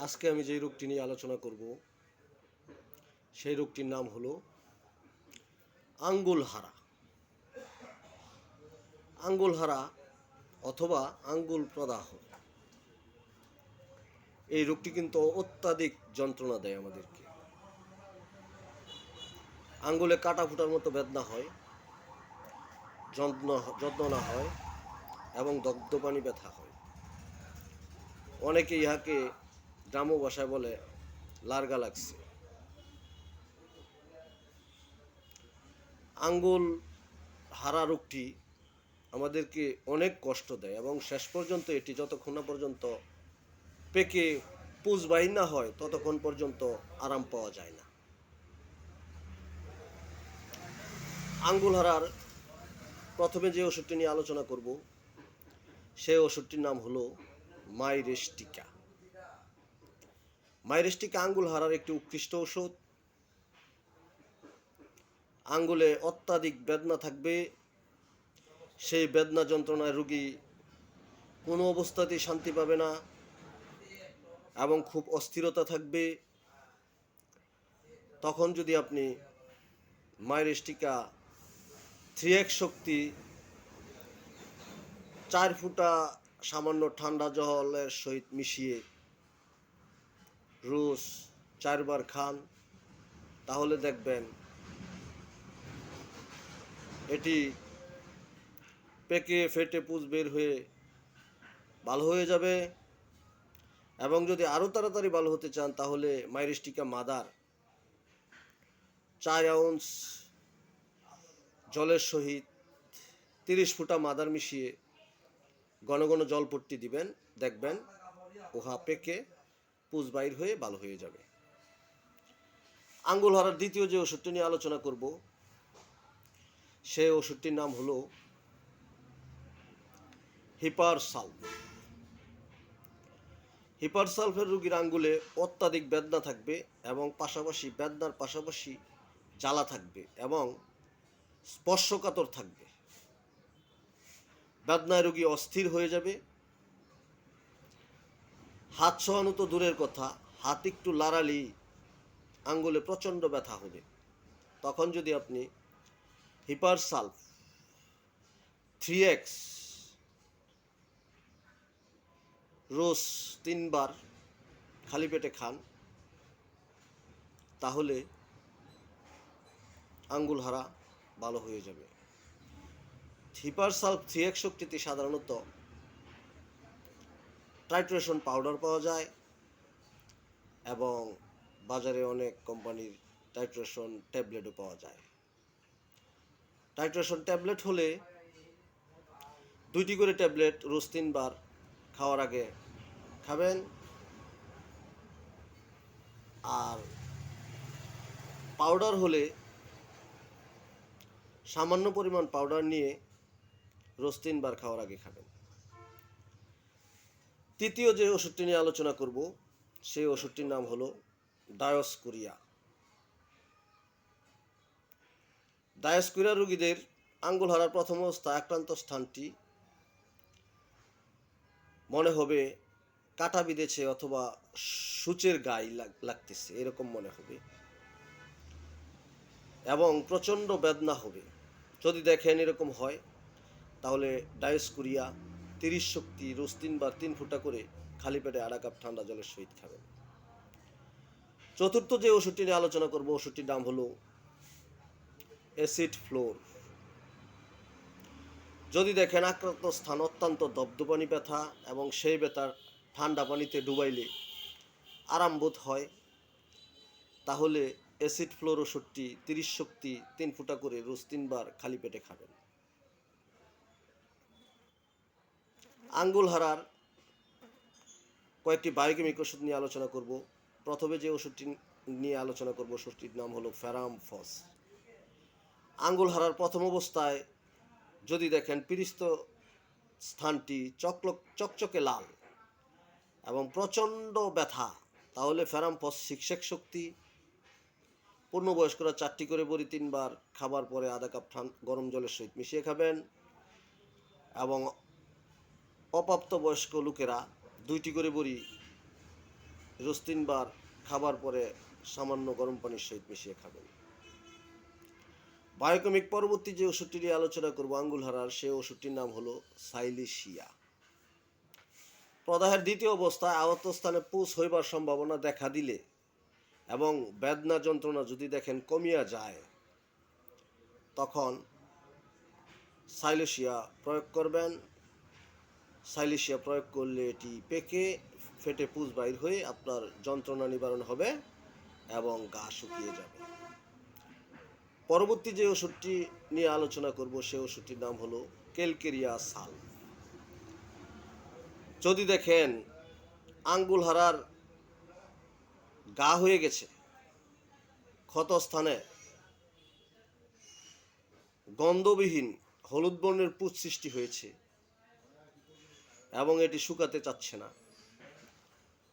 আজকে আমি যে রোগটি নিয়ে আলোচনা করব সেই রোগটির নাম হলো আঙ্গুল হারা। আঙ্গুল হারা অথবা আঙ্গুল প্রদাহ। এই রোগটি কিন্তু অত্যাধিক যন্ত্রণা দেয় আমাদেরকে। আঙ্গুলে কাটা ফুটার মতো বেদনা হয়, যন্ত্রণা হয় এবং দগ্ধপানি ব্যথা হয়। অনেকে ইহাকে গ্রাম্য ভাষায় বলে লার্গা লাগছে। আঙ্গুল হারা রোগটি আমাদেরকে অনেক কষ্ট দেয় এবং শেষ পর্যন্ত এটি যতক্ষণ না পর্যন্ত পেকে পুঁজ বাহির না হয় ততক্ষণ পর্যন্ত আরাম পাওয়া যায় না। আঙ্গুল হারার প্রথমে যে ওষুধটি নিয়ে আলোচনা করব সেই ওষুধটির নাম হলো মাইরেস্টিকা। মাইরেস্টিকা আঙ্গুল হারার একটি উৎকৃষ্ট ওষুধ। আঙ্গুলে অত্যাধিক বেদনা থাকবে, সেই বেদনা যন্ত্রণায় রোগী কোনো অবস্থাতেই শান্তি পাবে না এবং খুব অস্থিরতা থাকবে। তখন যদি আপনি মাইরেস্টিকা 3x শক্তি 4 ফুটা সামান্য ঠান্ডা জলের সহিত মিশিয়ে রোজ 4 বার খান, তাহলে দেখবেন এটি পেকে ফেটে পুঁজ বের হয়ে ভালো হয়ে যাবে। এবং যদি আরও তাড়াতাড়ি ভালো হতে চান তাহলে মাইরেস্টিকা মাদার 4 আউন্স জলের সহিত 30 ফুটা মাদার মিশিয়ে ঘন ঘন জলপট্টি দিবেন, দেখবেন উহা পেকে পুঁজ বাইর হয়ে ভালো হয়ে যাবে। আঙ্গুল হারার দ্বিতীয় যে ওষুধটি নিয়ে আলোচনা করব সেই ওষুধটির নাম হলো হিপারসালফ। হিপারসালফের রোগীর আঙ্গুলে অত্যাধিক বেদনা থাকবে এবং বেদনার পাশাপাশি জ্বালা থাকবে এবং স্পর্শকাতর থাকবে। বেদনায় রোগী অস্থির হয়ে যাবে। হাত ছোঁয়ানো তো দূরের কথা, হাত একটু লাড়ালি আঙ্গুলে প্রচণ্ড ব্যথা হবে। তখন যদি আপনি হিপারসালফ 3x রোজ 3 বার খালি পেটে খান, তাহলে আঙ্গুল হারা ভালো হয়ে যাবে। হিপারসালফ 3x শক্তিতে সাধারণত টাইট্রেশন পাউডার পাওয়া যায় এবং বাজারে অনেক কোম্পানির টাইট্রেশন ট্যাবলেটও পাওয়া যায়। টাইট্রেশন ট্যাবলেট হলে 2টি করে ট্যাবলেট রোজ 3 বার খাওয়ার আগে খাবেন। আর পাউডার হলে সামান্য পরিমাণ পাউডার নিয়ে রোজ 3 বার খাওয়ার আগে খাবেন। তৃতীয় যে ওষুধটি নিয়ে আলোচনা করব সেই ওষুধটির নাম হলো ডায়োস্কোরিয়া। ডায়োস্কোরিয়া রোগীদের আঙ্গুল হারার প্রথম অবস্থা আক্রান্ত স্থানটি মনে হবে কাটা বিঁধেছে অথবা সূচের গায়ে লাগতেছে, এরকম মনে হবে এবং প্রচণ্ড বেদনা হবে। যদি দেখেন এরকম হয় তাহলে ডায়োস্কোরিয়া 30 শক্তি রোজ 3 বার 3 ফুটা করে খালি পেটে 1/2 কাপ ঠান্ডা জলের সহিত খাবেন। চতুর্থ যে ওষুধটি নিয়ে আলোচনা করব ওষুধটির নাম হলো অ্যাসিড ফ্লোর। যদি দেখেন আক্রান্ত স্থান অত্যন্ত দপদপানি ব্যথা এবং সেই ব্যথার ঠান্ডা পানিতে ডুবাইলে আরাম বোধ হয়, তাহলে অ্যাসিড ফ্লোর ওষুধটি 30 শক্তি 3 ফুটা করে রোজ 3 বার খালি পেটে খাবেন। আঙ্গুল হারার কয়েকটি বায়োকেমিক ওষুধ নিয়ে আলোচনা করব। প্রথমে যে ওষুধটি নিয়ে আলোচনা করব ওষুধটির নাম হলো ফেরামফস। আঙ্গুল হারার প্রথম অবস্থায় যদি দেখেন পীড়িত স্থানটি চকচকে লাল এবং প্রচণ্ড ব্যথা, তাহলে ফেরামফস 6x শক্তি পূর্ণবয়স্করা 4টি করে বড়ি 3 বার খাবার পরে 1/2 কাপ গরম জলের সহিত মিশিয়ে খাবেন এবং অপ্রাপ্তবয়স্ক লোকেরা 2টি করে বড়ি রোজ 3 বার খাবার পরে সামান্য গরম পানির সহিত মিশিয়ে খাবেন। বায়োকেমিক পরবর্তী যে ওষুধটি নিয়ে আলোচনা করব আঙ্গুল হারার, সেই ওষুধটির নাম হলো সাইলেশিয়া। প্রদাহের দ্বিতীয় অবস্থায় আহত স্থানে পুঁজ হইবার সম্ভাবনা দেখা দিলে এবং বেদনা যন্ত্রণা যদি দেখেন কমিয়া যায়, তখন সাইলেশিয়া প্রয়োগ করবেন। সাইলেশিয়া প্রয়োগ করলে এটি পেকে ফেটে পুঁজ বাইর হয়ে আপনার যন্ত্রণা নিবারণ হবে এবং গা শুকিয়ে যাবে। পরবর্তী যে ওষুধটি নিয়ে আলোচনা করব সেই ওষুধটির নাম হলো ক্যালকেরিয়া সালভ। যদি দেখেন আঙ্গুল হারার গা হয়ে গেছে, ক্ষত স্থানে গন্ধবিহীন হলুদ বর্ণের পুঁজ সৃষ্টি হয়েছে এবং এটি শুকাতে চাচ্ছে না,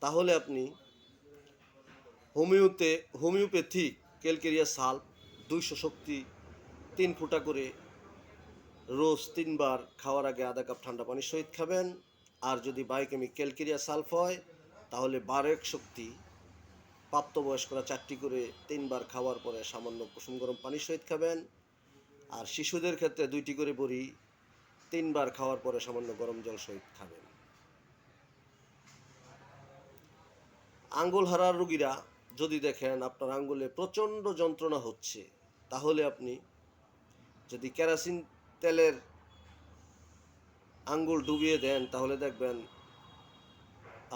তাহলে আপনি হোমিওপ্যাথিক ক্যালকেরিয়া সালভ 200 শক্তি 3 ফুটা করে রোজ 3 বার খাওয়ার আগে আধা কাপ ঠান্ডা পানির সহিত খাবেন। আর যদি বায়োকেমিক ক্যালকেরিয়া সালভ হয় তাহলে 12 শক্তি প্রাপ্তবয়স্করা 4টি করে 3 বার খাওয়ার পরে সামান্য কুসুম গরম পানির সহিত খাবেন। আর শিশুদের ক্ষেত্রে 2টি করে বড়ি 3 বার খাওয়ার পরে সামান্য গরম জল সহিত খাবেন। আঙ্গুল হারার রোগীরা যদি দেখেন আপনার আঙ্গুলে প্রচণ্ড যন্ত্রণা হচ্ছে, তাহলে আপনি যদি কেরোসিন তেলের আঙ্গুল ডুবিয়ে দেন তাহলে দেখবেন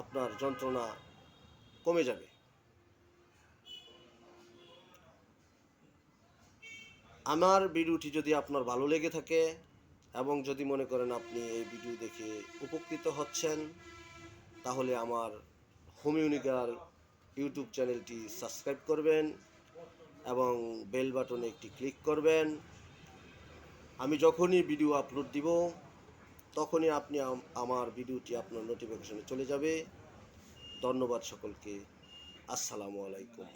আপনার যন্ত্রণা কমে যাবে। আমার ভিডিওটি যদি আপনার ভালো লেগে থাকে এবং যদি মনে করেন আপনি এই ভিডিও দেখে উপকৃত হচ্ছেন, তাহলে আমার হোমিওনিকার ইউটিউব চ্যানেলটি সাবস্ক্রাইব করবেন এবং বেল বাটনে একটি ক্লিক করবেন। আমি যখনই ভিডিও আপলোড দিব তখনই আপনি আমার ভিডিওটি আপনার নোটিফিকেশনে চলে যাবে। ধন্যবাদ সকলকে। আসসালামু আলাইকুম।